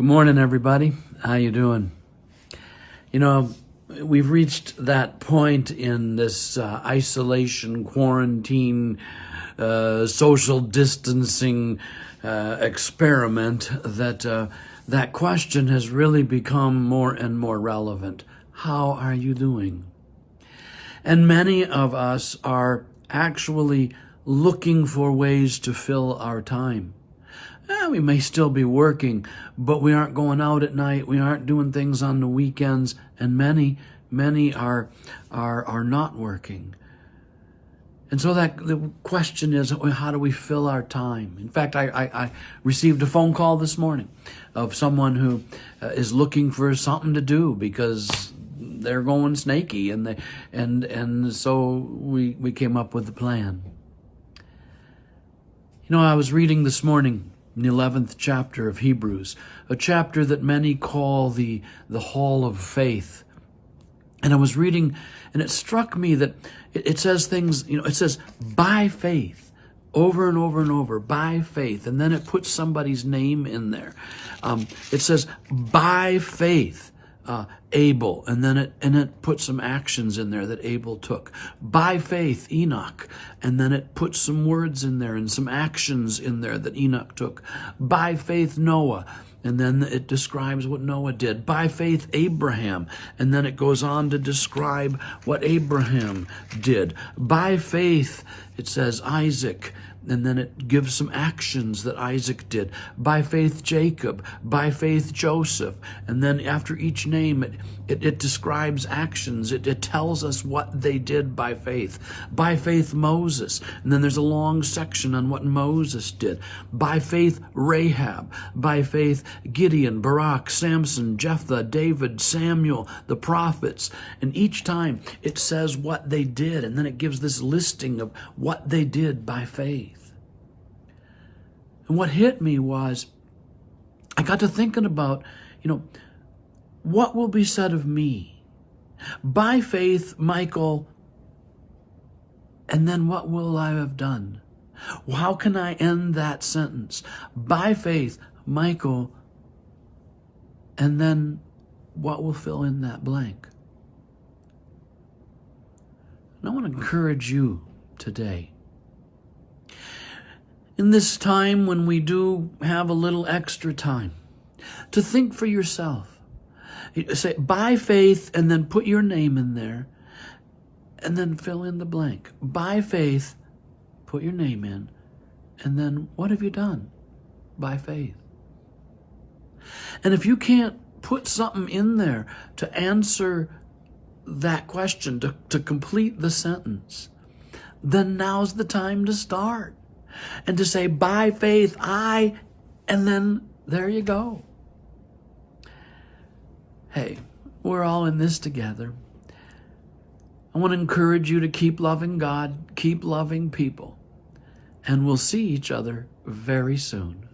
Good morning, everybody. How you doing? You know, we've reached that point in this isolation, quarantine, social distancing experiment that question has really become more and more relevant. How are you doing? And many of us are actually looking for ways to fill our time. We may still be working, but we aren't going out at night. We aren't doing things on the weekends, and many are not working. And so that the question is, how do we fill our time? In fact, I received a phone call this morning of someone who is looking for something to do because they're going snaky, and so we came up with a plan. You know, I was reading this morning in the 11th chapter of Hebrews, a chapter that many call the Hall of Faith. And I was reading, and it struck me that it says things, it says by faith, over and over and over, by faith. And then it puts somebody's name in there. It says by faith, Abel, and then it puts some actions in there that Abel took. By faith, Enoch, and then it puts some words in there and some actions in there that Enoch took. By faith, Noah, and then it describes what Noah did. By faith, Abraham, and then it goes on to describe what Abraham did. By faith, it says Isaac, and then it gives some actions that Isaac did. By faith, Jacob. By faith, Joseph. And then after each name, it describes actions. It tells us what they did by faith. By faith, Moses. And then there's a long section on what Moses did. By faith, Rahab. By faith, Gideon, Barak, Samson, Jephthah, David, Samuel, the prophets. And each time it says what they did. And then it gives this listing of what they did by faith. And what hit me was, I got to thinking about, what will be said of me? By faith, Michael, and then what will I have done? How can I end that sentence? By faith, Michael, and then what will fill in that blank? And I want to encourage you today. In this time when we do have a little extra time, to think for yourself. Say, by faith, and then put your name in there, and then fill in the blank. By faith, put your name in, and then what have you done by faith? And if you can't put something in there to answer that question, to complete the sentence, then now's the time to start. And to say, by faith, and then there you go. Hey, we're all in this together. I want to encourage you to keep loving God, keep loving people, and we'll see each other very soon.